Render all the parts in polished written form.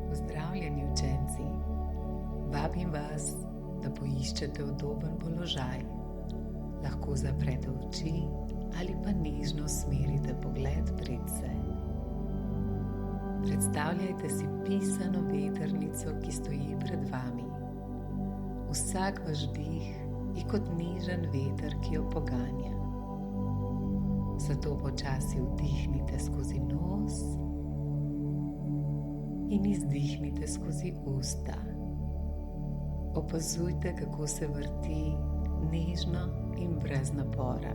Pozdravljeni učenci, vabim vas, da poiščete udoben položaj. Lahko zaprete oči ali pa nežno usmerite pogled predse. Predstavljajte si pisano vetrnico, ki stoji pred vami. Vsak vaš dih je kot nežen veter, ki jo poganja. Zato počasi vdihnite skozi nos in izdihnite skozi usta. Opazujte, kako se vrti nežno in brez napora.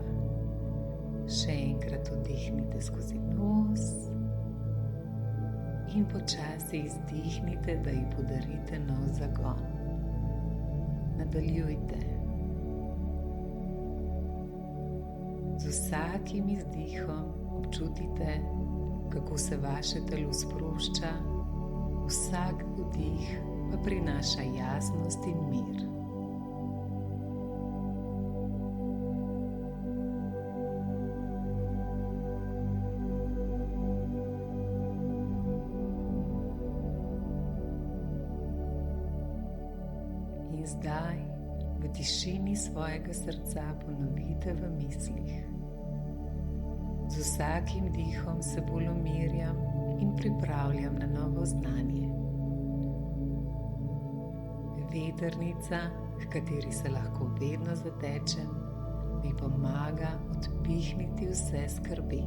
Še enkrat vdihnite skozi nos in počasi izdihnite, da ji podarite nov zagon. Nadaljujte. Z vsakim izdihom občutite, kako se vaše telo sprošča, vsak vdih pa prinaša jasnost in mir. In zdaj v tišini svojega srca ponovite v mislih. Z vsakim dihom se bolj umirjam in pripravljam na novo znanje. Vetrnica, h kateri se lahko vedno zatečem, mi pomaga odpihniti vse skrbi.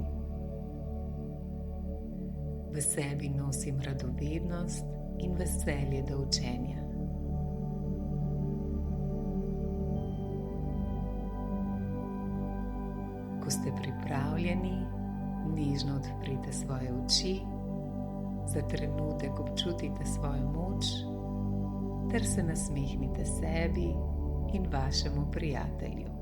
V sebi nosim radovednost in veselje do učenja. Ko ste pripravljeni, nežno odprite svoje oči, za trenutek občutite svojo moč ter se nasmehnite sebi in vašemu prijatelju.